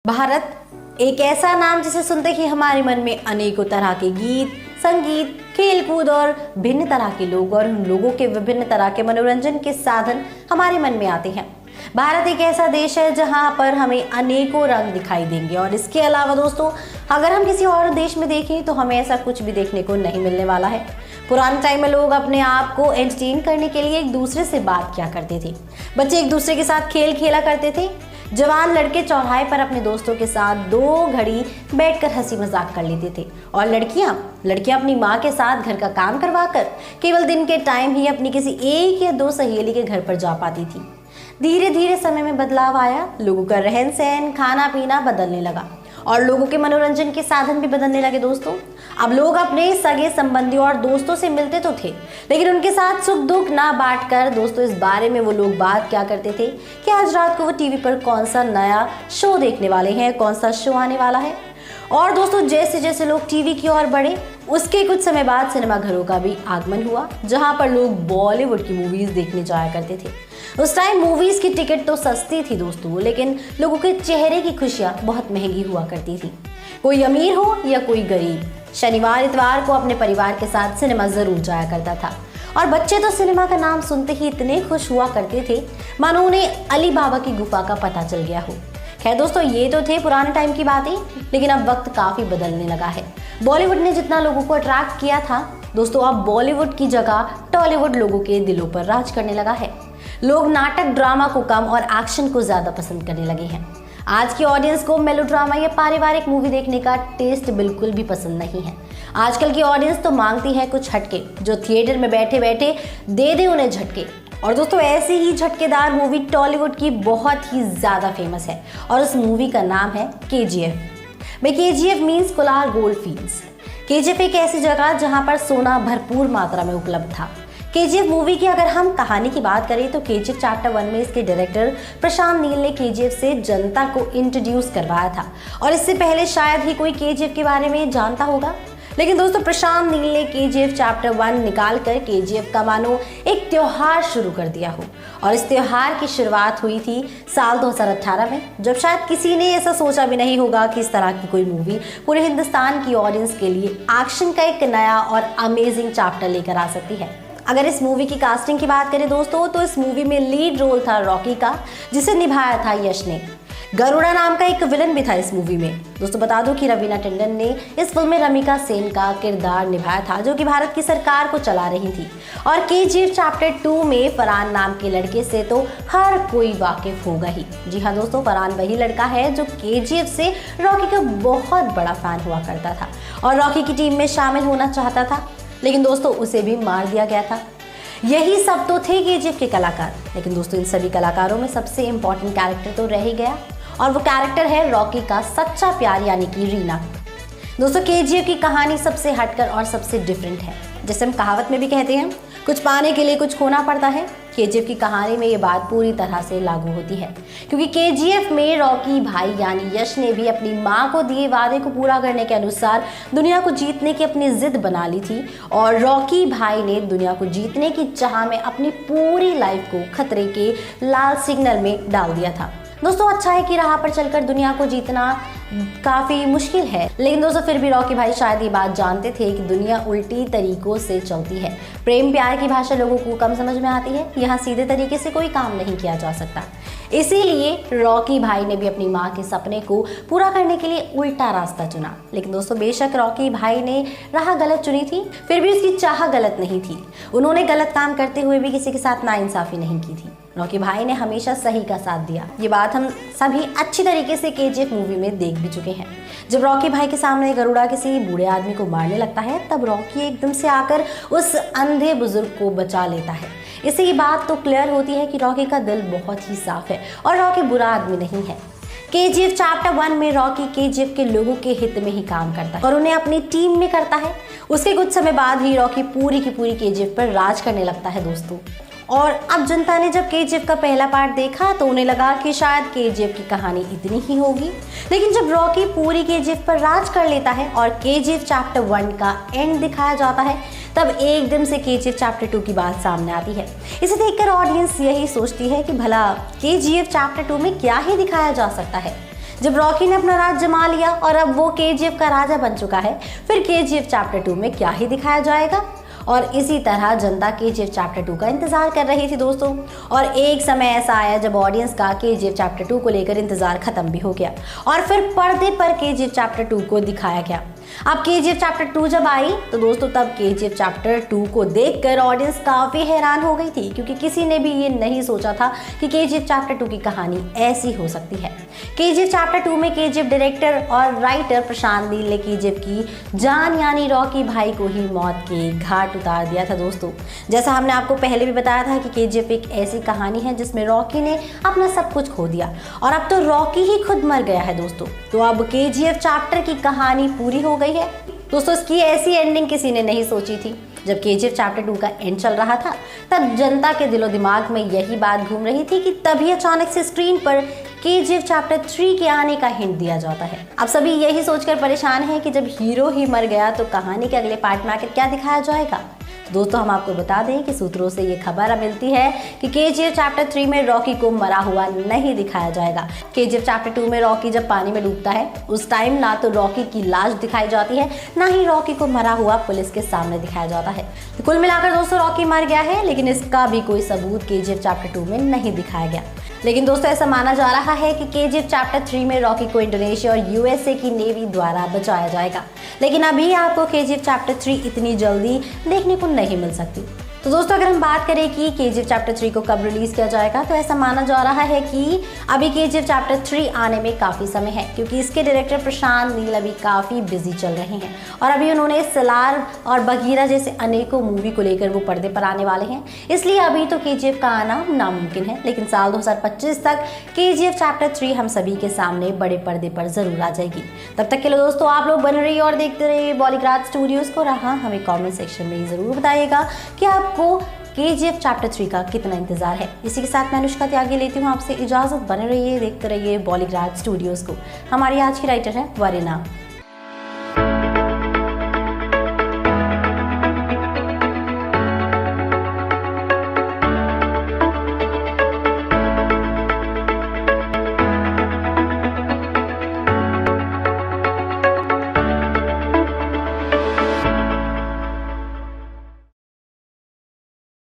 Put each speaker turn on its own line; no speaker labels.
भारत एक ऐसा नाम जिसे सुनते ही हमारे मन में अनेकों तरह के गीत, संगीत, खेल कूद और भिन्न तरह के लोग और उन लोगों के विभिन्न तरह के मनोरंजन के साधन हमारे मन में आते हैं। भारत एक ऐसा देश है जहां पर हमें अनेकों रंग दिखाई देंगे और इसके अलावा दोस्तों, अगर हम किसी और देश में देखें तो हमें ऐसा कुछ भी देखने को नहीं मिलने वाला है। पुराने टाइम में लोग अपने आप को एंटरटेन करने के लिए एक दूसरे से बात किया करते थे। बच्चे एक दूसरे के साथ खेल खेला करते थे। जवान लड़के चौराहे पर अपने दोस्तों के साथ 2 घड़ी बैठकर हंसी मजाक कर लेते थे और लड़कियां अपनी माँ के साथ घर का काम करवाकर केवल दिन के टाइम ही अपनी किसी एक या 2 सहेली के घर पर जा पाती थी। धीरे धीरे समय में बदलाव आया, लोगों का रहन सहन, खाना पीना बदलने लगा और लोगों के मनोरंजन के साधन भी बदलने लगे। दोस्तों, अब लोग अपने सगे संबंधियों और दोस्तों से मिलते तो थे, लेकिन उनके साथ सुख दुख ना बांटकर दोस्तों इस बारे में वो लोग बात क्या करते थे कि आज रात को वो टीवी पर कौन सा नया शो देखने वाले हैं, कौन सा शो आने वाला है। और दोस्तों, जैसे जैसे लोग टीवी की ओर बढ़े, उसके कुछ समय बाद सिनेमा घरों का भी आगमन हुआ, जहां पर लोग बॉलीवुड की मूवीज देखने जाया करते थे। उस टाइम मूवीज की टिकट तो सस्ती थी दोस्तों, लेकिन लोगों के चेहरे की खुशियां बहुत महंगी हुआ करती थी। कोई अमीर हो या कोई गरीब, शनिवार इतवार को अपने परिवार के साथ सिनेमा जरूर जाया करता था और बच्चे तो सिनेमा का नाम सुनते ही इतने खुश हुआ करते थे मानो उन्हें अली बाबा की गुफा का पता चल गया हो। खैर दोस्तों, ये तो थे पुराने टाइम की बातें, लेकिन अब वक्त काफी बदलने लगा है। बॉलीवुड ने जितना लोगों को अट्रैक्ट किया था दोस्तों, अब बॉलीवुड की जगह टॉलीवुड लोगों के दिलों पर राज करने लगा है। लोग नाटक ड्रामा को कम और एक्शन को ज्यादा पसंद करने लगे हैं। आज की ऑडियंस को मेलोड्रामा या पारिवारिक मूवी देखने का टेस्ट बिल्कुल भी पसंद नहीं है। आजकल की ऑडियंस तो मांगती है कुछ हटके, जो थिएटर में बैठे बैठे दे दे उन्हें झटके। और दोस्तों, ऐसी ही झटकेदार मूवी टॉलीवुड की बहुत ही ज्यादा फेमस है और उस मूवी का नाम है KGF। भाई, KGF means Kolar gold fields. KGF एक ऐसी जगह जहां पर सोना भरपूर मात्रा में उपलब्ध था। KGF मूवी की अगर हम कहानी की बात करें तो KGF चैप्टर 1 में इसके डायरेक्टर प्रशांत नील ने KGF से जनता को इंट्रोड्यूस करवाया था और इससे पहले शायद ही कोई KGF के बारे में जानता होगा। लेकिन दोस्तों, प्रशांत नील ने KGF चैप्टर 1 निकाल कर KGF का मानो एक त्योहार शुरू कर दिया हो और इस त्योहार की शुरुआत हुई थी साल 2018 में, जब शायद किसी ने ऐसा सोचा भी नहीं होगा कि इस तरह की कोई मूवी पूरे हिंदुस्तान की ऑडियंस के लिए एक्शन का एक नया और अमेजिंग चैप्टर लेकर आ सकती है। अगर इस मूवी की कास्टिंग की बात करें दोस्तों, तो इस मूवी में लीड रोल था रॉकी का, जिसे निभाया था यश ने। गरुड़ा नाम का एक विलन भी था इस मूवी में। दोस्तों, बता दूं कि रवीना टंडन ने इस फिल्म में रमिका सेन का किरदार निभाया था, जो कि भारत की सरकार को चला रही थी। और KGF चैप्टर 2 में फरहान नाम के लड़के से तो हर कोई वाकिफ होगा ही। जी हाँ दोस्तों, फरहान वही लड़का है जो KGF से रॉकी का बहुत बड़ा फैन हुआ करता था और रॉकी की टीम में शामिल होना चाहता था, लेकिन दोस्तों उसे भी मार दिया गया था। यही सब तो थे KGF के कलाकार, लेकिन दोस्तों इन सभी कलाकारों में सबसे इम्पोर्टेंट कैरेक्टर तो रह ही गया और वो कैरेक्टर है रॉकी का सच्चा प्यार यानी कि रीना। दोस्तों, KGF की कहानी सबसे हटकर और सबसे डिफरेंट है। जैसे हम कहावत में भी कहते हैं, कुछ पाने के लिए कुछ खोना पड़ता है। KGF की कहानी में ये बात पूरी तरह से लागू होती है, क्योंकि KGF में रॉकी भाई यानी यश ने भी अपनी माँ को दिए वादे को पूरा करने के अनुसार दुनिया को जीतने की अपनी जिद बना ली थी और रॉकी भाई ने दुनिया को जीतने की चाह में अपनी पूरी लाइफ को खतरे के लाल सिग्नल में डाल दिया था। दोस्तों, अच्छाई की राह पर चलकर दुनिया को जीतना काफ़ी मुश्किल है, लेकिन दोस्तों फिर भी रॉकी भाई शायद ये बात जानते थे कि दुनिया उल्टी तरीकों से चलती है। प्रेम प्यार की भाषा लोगों को कम समझ में आती है, यहाँ सीधे तरीके से कोई काम नहीं किया जा सकता। इसीलिए रॉकी भाई ने भी अपनी माँ के सपने को पूरा करने के लिए उल्टा रास्ता चुना। लेकिन दोस्तों, बेशक रॉकी भाई ने राह गलत चुनी थी, फिर भी उसकी चाह गलत नहीं थी। उन्होंने गलत काम करते हुए भी किसी के साथ नाइंसाफी नहीं की थी। रॉकी भाई ने हमेशा सही का साथ दिया। ये बात हम सभी अच्छी तरीके से KGF मूवी में देख भी चुके हैं। जब रॉकी भाई के सामने गरुड़ा किसी बूढ़े आदमी को मारने लगता है, तब रॉकी एकदम से आकर उस अंधे बुजुर्ग को बचा लेता है। इससे ये बात तो क्लियर होती है कि रॉकी का दिल बहुत ही साफ है और रॉकी बुरा आदमी नहीं है। KGF चैप्टर 1 में रॉकी KGF के लोगों के हित में ही काम करता है और उन्हें अपनी टीम में करता है। उसके कुछ समय बाद ही रॉकी पूरी की पूरी KGF पर राज करने लगता है दोस्तों। और अब जनता ने जब KGF का पहला पार्ट देखा तो उन्हें लगा कि शायद KGF की कहानी इतनी ही होगी, लेकिन जब रॉकी पूरी KGF पर राज कर लेता है और KGF चैप्टर 1 का एंड दिखाया जाता है, तब एकदम से KGF चैप्टर 2 की बात सामने आती है। इसे देखकर ऑडियंस यही सोचती है कि भला KGF चैप्टर 2 में क्या ही दिखाया जा सकता है। जब रॉकी ने अपना राज जमा लिया और अब वो केजीएफ का राजा बन चुका है, फिर केजीएफ चैप्टर 2 में क्या ही दिखाया जाएगा। और इसी तरह जनता केजीएफ चैप्टर 2 का इंतजार कर रही थी दोस्तों। और एक समय ऐसा आया जब ऑडियंस का केजीएफ चैप्टर 2 को लेकर इंतजार खत्म भी हो गया और फिर पर्दे पर केजीएफ चैप्टर 2 को दिखाया गया। अब केजीएफ चैप्टर 2 जब आई तो दोस्तों तब केजीएफ चैप्टर 2 को देखकर ऑडियंस काफी हैरान हो गई थी, क्योंकि किसी ने भी ये नहीं सोचा था कि केजीएफ चैप्टर 2 की कहानी ऐसी हो सकती है। केजीएफ चैप्टर 2 में केजीएफ डायरेक्टर और राइटर प्रशांत नील ने केजीएफ की जान यानी रॉकी भाई को ही मौत के घाट उतार दिया था दोस्तों। जैसा हमने आपको पहले भी बताया था कि केजीएफ एक ऐसी कहानी है जिसमें रॉकी ने अपना सब कुछ खो दिया और अब तो रॉकी ही खुद मर गया है दोस्तों। तो अब केजीएफ चैप्टर की कहानी पूरी हो गई है दोस्तों। इसकी ऐसी एंडिंग किसी ने नहीं सोची थी। जब केजीएफ चैप्टर 2 का एंड चल रहा था तब जनता के दिलो दिमाग में यही बात घूम रही थी कि तभी अचानक से स्क्रीन पर केजीएफ चैप्टर 3 के आने का हिंट दिया जाता है। अब सभी यही सोचकर परेशान हैं कि जब हीरो ही मर गया तो कहानी के अगले पार्ट में आकर क्या दिखाया जाएगा। दोस्तों हम आपको बता दें कि सूत्रों से ये खबर मिलती है कि केजीएफ चैप्टर 3 में रॉकी को मरा हुआ नहीं दिखाया जाएगा। केजीएफ चैप्टर 2 में रॉकी जब पानी में डूबता है उस टाइम ना तो रॉकी की लाश दिखाई जाती है, ना ही रॉकी को मरा हुआ पुलिस के सामने दिखाया जाता है। तो कुल मिलाकर दोस्तों रॉकी मर गया है, लेकिन इसका भी कोई सबूत केजीएफ चैप्टर 2 में नहीं दिखाया गया। लेकिन दोस्तों ऐसा माना जा रहा है कि केजीएफ चैप्टर 3 में रॉकी को इंडोनेशिया और यूएसए की नेवी द्वारा बचाया जाएगा, लेकिन अभी आपको केजीएफ चैप्टर 3 इतनी जल्दी देखने को नहीं मिल सकती। तो दोस्तों अगर हम बात करें कि केजीएफ चैप्टर 3 को कब रिलीज किया जाएगा, तो ऐसा माना जा रहा है कि अभी केजीएफ चैप्टर 3 आने में काफ़ी समय है, क्योंकि इसके डायरेक्टर प्रशांत नील अभी काफ़ी बिजी चल रहे हैं और अभी उन्होंने सलार और बगीरा जैसे अनेकों मूवी को लेकर वो पर्दे पर आने वाले हैं, इसलिए अभी तो केजीएफ का आना नामुमकिन है। लेकिन साल 2025 तक केजीएफ चैप्टर 3 हम सभी के सामने बड़े पर्दे पर जरूर आ जाएगी। तब तक के लिए दोस्तों आप लोग बने रहिए और देखते रहिए बॉलीग्राज स्टूडियोज़ को। रहा हमें कॉमेंट सेक्शन में जरूर बताइएगा कि आपको केजीएफ चैप्टर 3 का कितना इंतजार है। इसी के साथ मैं अनुष्का त्यागी लेती हूँ आपसे इजाजत। बने रहिए, देखते रहिए बॉलीग्राज स्टूडियोज़ को। हमारी आज की राइटर है वरीना।